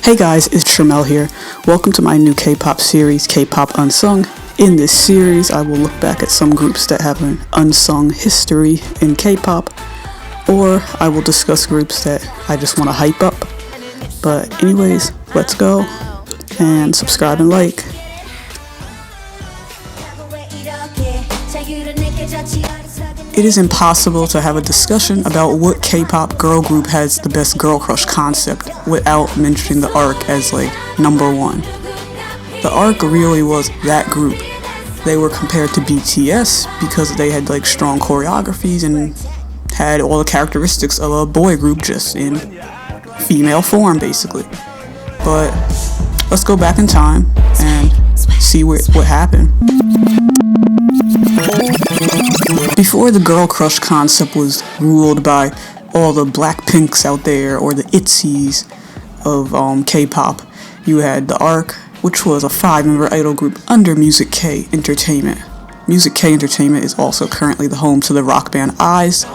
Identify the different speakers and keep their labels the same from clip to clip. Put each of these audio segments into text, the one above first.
Speaker 1: Hey guys, it's Chermel here. Welcome to my new K-pop series, Kpop UnSung. In this series, I will look back at some groups that have an unsung history in K-pop, or I will discuss groups that I just want to hype up. But anyways, let's go, and subscribe and like. It is impossible to have a discussion about what K-pop girl group has the best girl crush concept without mentioning the ARK as like number one. The ARK really was that group. They were compared to BTS because they had like strong choreographies and had all the characteristics of a boy group just in female form basically. But let's go back in time and see what happened. Before the girl crush concept was ruled by all the Blackpinks out there or the ITZYs of K-pop, you had the ARK, which was a 5-member idol group under Music K Entertainment. Music K Entertainment is also currently the home to the rock band IZ.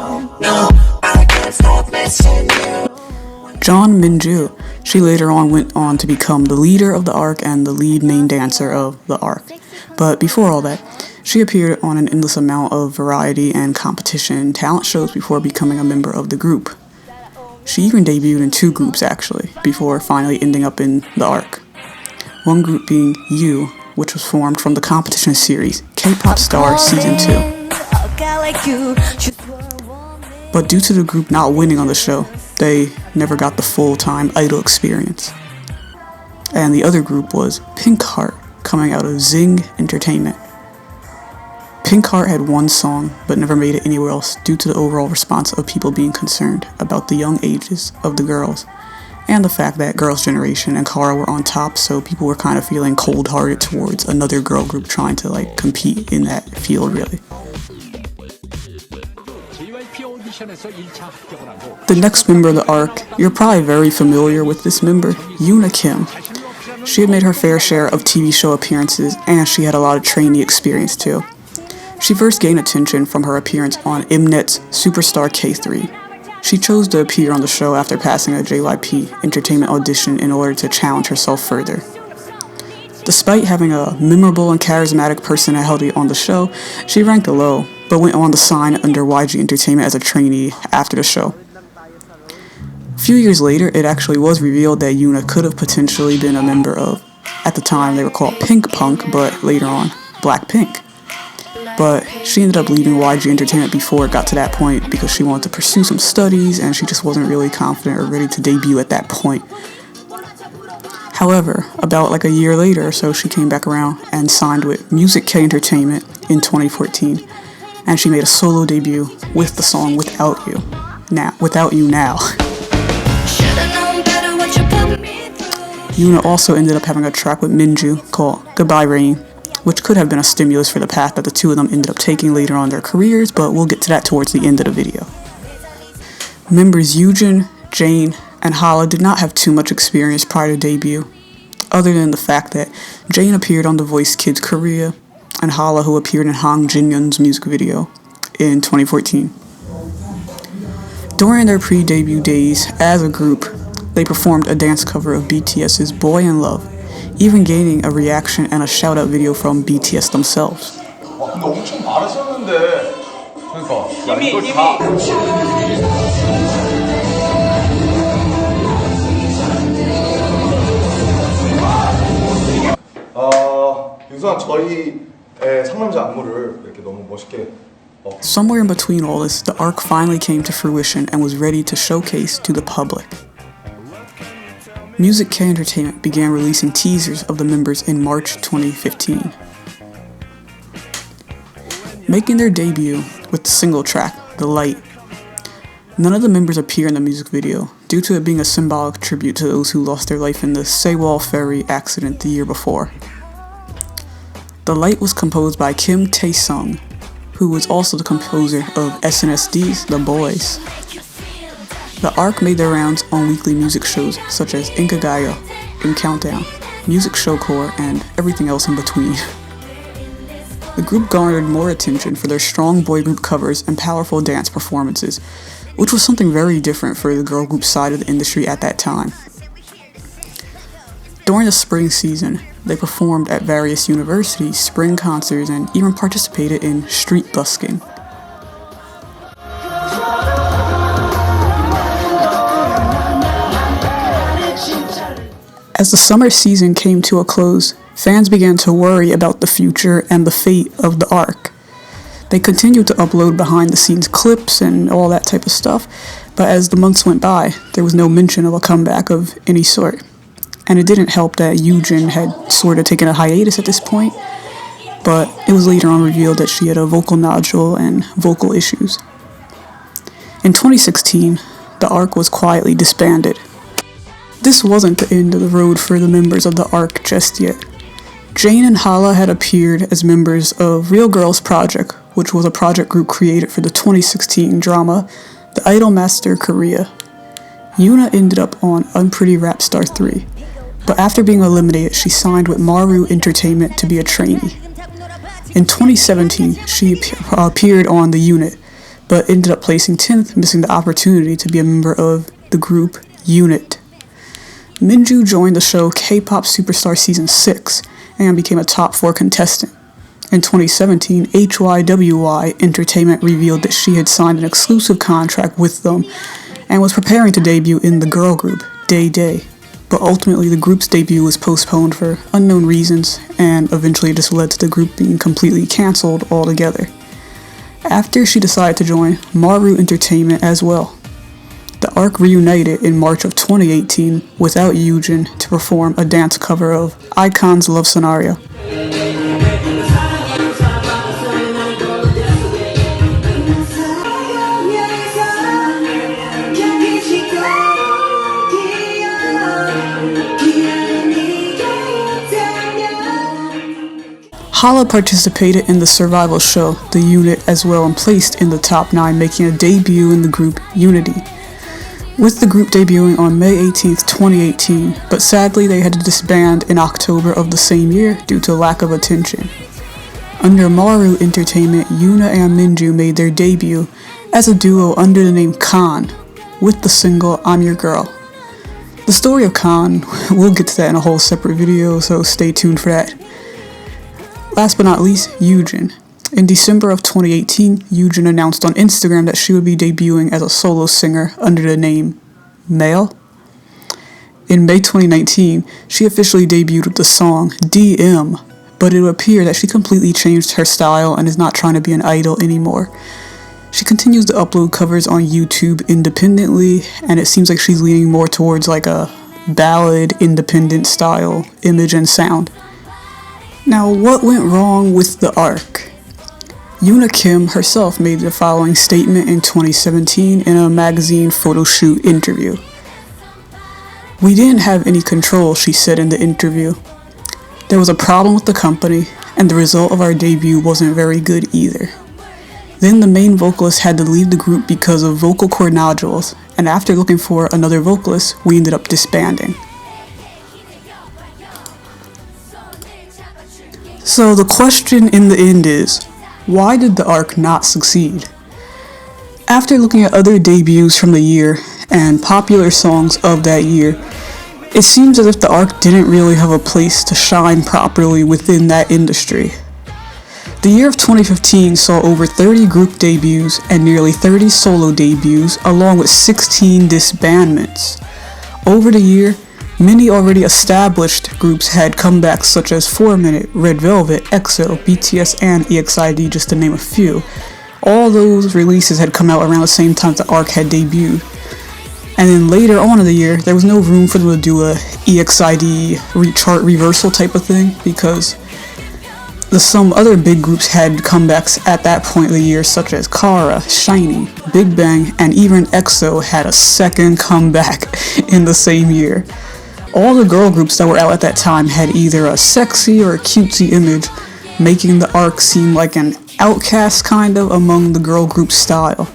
Speaker 1: Jeon Minju, she later on went on to become the leader of the ARK and the lead main dancer of the ARK. But before all that, she appeared on an endless amount of variety and competition talent shows before becoming a member of the group. She even debuted in 2 groups actually, before finally ending up in the ARK. One group being U, which was formed from the competition series K-Pop Star Season 2. But due to the group not winning on the show, they never got the full-time idol experience. And the other group was Pink Heart, coming out of Zing Entertainment. Pink Heart had one song, but never made it anywhere else due to the overall response of people being concerned about the young ages of the girls, and the fact that Girls' Generation and Kara were on top, so people were kind of feeling cold-hearted towards another girl group trying to like compete in that field really. The next member of the ARK, you're probably very familiar with this member, Yoona Kim. She had made her fair share of TV show appearances, and she had a lot of trainee experience too. She first gained attention from her appearance on Mnet's Superstar K3. She chose to appear on the show after passing a JYP Entertainment audition in order to challenge herself further. Despite having a memorable and charismatic personality on the show, she ranked low, but went on to sign under YG Entertainment as a trainee after the show. A few years later, it actually was revealed that Yoona could have potentially been a member of, at the time they were called Pink Punk, but later on, Blackpink. But she ended up leaving YG Entertainment before it got to that point because she wanted to pursue some studies and she just wasn't really confident or ready to debut at that point. However, about like a year later or so, she came back around and signed with Music K Entertainment in 2014, and she made a solo debut with the song Without You Now. Yoona also ended up having a track with Minju called Goodbye Rain, which could have been a stimulus for the path that the two of them ended up taking later on in their careers, but we'll get to that towards the end of the video. Members Yujin, Jane, and Hala did not have too much experience prior to debut, other than the fact that Jane appeared on The Voice Kids Korea, and Hala who appeared in Hang Jin-young's music video in 2014. During their pre-debut days as a group, they performed a dance cover of BTS's Boy in Love, even gaining a reaction and a shout-out video from BTS themselves. Somewhere in between all this, the ARK finally came to fruition and was ready to showcase to the public. Music K Entertainment began releasing teasers of the members in March 2015. Making their debut with the single track, The Light. None of the members appear in the music video, due to it being a symbolic tribute to those who lost their life in the Sewol ferry accident the year before. The Light was composed by Kim Tae-sung, who was also the composer of SNSD The Boys. The ARK made their rounds on weekly music shows such as Inquires, In Countdown, Music Show Corps, and everything else in between. The group garnered more attention for their strong boy group covers and powerful dance performances, which was something very different for the girl group side of the industry at that time. During the spring season, they performed at various universities, spring concerts, and even participated in street busking. As the summer season came to a close, fans began to worry about the future and the fate of the Ark. They continued to upload behind-the-scenes clips and all that type of stuff, but as the months went by, there was no mention of a comeback of any sort. And it didn't help that Yoojin had sort of taken a hiatus at this point, but it was later on revealed that she had a vocal nodule and vocal issues. In 2016, the Ark was quietly disbanded. This wasn't the end of the road for the members of the Ark just yet. Jane and Hala had appeared as members of Real Girls Project, which was a project group created for the 2016 drama The Idolmaster Korea. Yuna ended up on Unpretty Rap Star 3, but after being eliminated, she signed with Maru Entertainment to be a trainee. In 2017, she appeared on The Unit, but ended up placing 10th, missing the opportunity to be a member of the group Unit. Minju joined the show Kpop Superstar Season 6 and became a top 4 contestant. In 2017, HYWY Entertainment revealed that she had signed an exclusive contract with them and was preparing to debut in the girl group, Day Day. But ultimately, the group's debut was postponed for unknown reasons, and eventually this led to the group being completely cancelled altogether. After she decided to join Maru Entertainment as well. The Ark reunited in March of 2018 without Yoojin to perform a dance cover of iKON's Love Scenario. Hala participated in the survival show, The Unit, as well, and placed in the top 9, making a debut in the group Unity. With the group debuting on May 18th, 2018, but sadly they had to disband in October of the same year due to lack of attention. Under Maru Entertainment, Yuna and Minju made their debut as a duo under the name Khan, with the single I'm Your Girl. The story of Khan, we'll get to that in a whole separate video, so stay tuned for that. Last but not least, Yoojin. In December of 2018, Yoojin announced on Instagram that she would be debuting as a solo singer under the name Male. In May 2019, she officially debuted with the song DM, but it would appear that she completely changed her style and is not trying to be an idol anymore. She continues to upload covers on YouTube independently, and it seems like she's leaning more towards like a ballad, independent style, image and sound. Now, what went wrong with the Ark? Yuna Kim herself made the following statement in 2017 in a magazine photo shoot interview. "We didn't have any control," she said in the interview. "There was a problem with the company, and the result of our debut wasn't very good either. Then the main vocalist had to leave the group because of vocal cord nodules, and after looking for another vocalist, we ended up disbanding." So the question in the end is, why did the Ark not succeed? After looking at other debuts from the year and popular songs of that year, it seems as if the Ark didn't really have a place to shine properly within that industry. The year of 2015 saw over 30 group debuts and nearly 30 solo debuts, along with 16 disbandments. Over the year, many already established groups had comebacks such as 4 Minute, Red Velvet, EXO, BTS, and EXID, just to name a few. All those releases had come out around the same time the Ark had debuted. And then later on in the year, there was no room for them to do a EXID chart reversal type of thing, because some other big groups had comebacks at that point of the year, such as Kara, SHINee, Big Bang, and even EXO had a second comeback in the same year. All the girl groups that were out at that time had either a sexy or a cutesy image, making the Ark seem like an outcast kind of among the girl group style.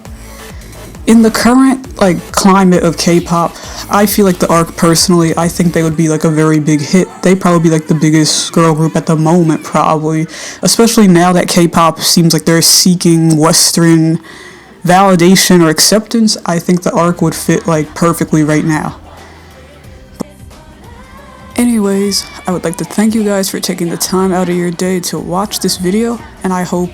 Speaker 1: In the current climate of K-pop, I feel like the Ark personally, I think they would be like a very big hit. They'd probably be like the biggest girl group at the moment, probably. Especially now that K-pop seems like they're seeking Western validation or acceptance, I think the Ark would fit perfectly right now. Anyways, I would like to thank you guys for taking the time out of your day to watch this video, and I hope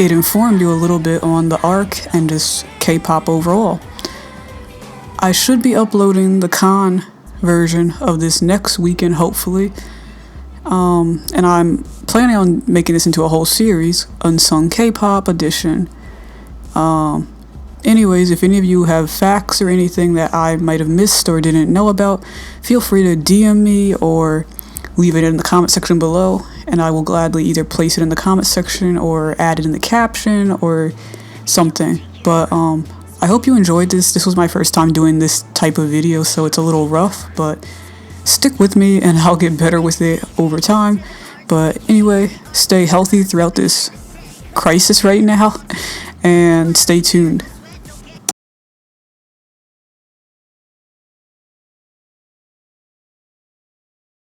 Speaker 1: it informed you a little bit on the Ark and just K-pop overall. I should be uploading the Con version of this next weekend, hopefully. And I'm planning on making this into a whole series, UnSung K-pop edition. Anyways, if any of you have facts or anything that I might have missed or didn't know about, feel free to DM me or leave it in the comment section below, and I will gladly either place it in the comment section or add it in the caption or something. But I hope you enjoyed this. This was my first time doing this type of video, so it's a little rough, but stick with me and I'll get better with it over time. But anyway, stay healthy throughout this crisis right now and stay tuned.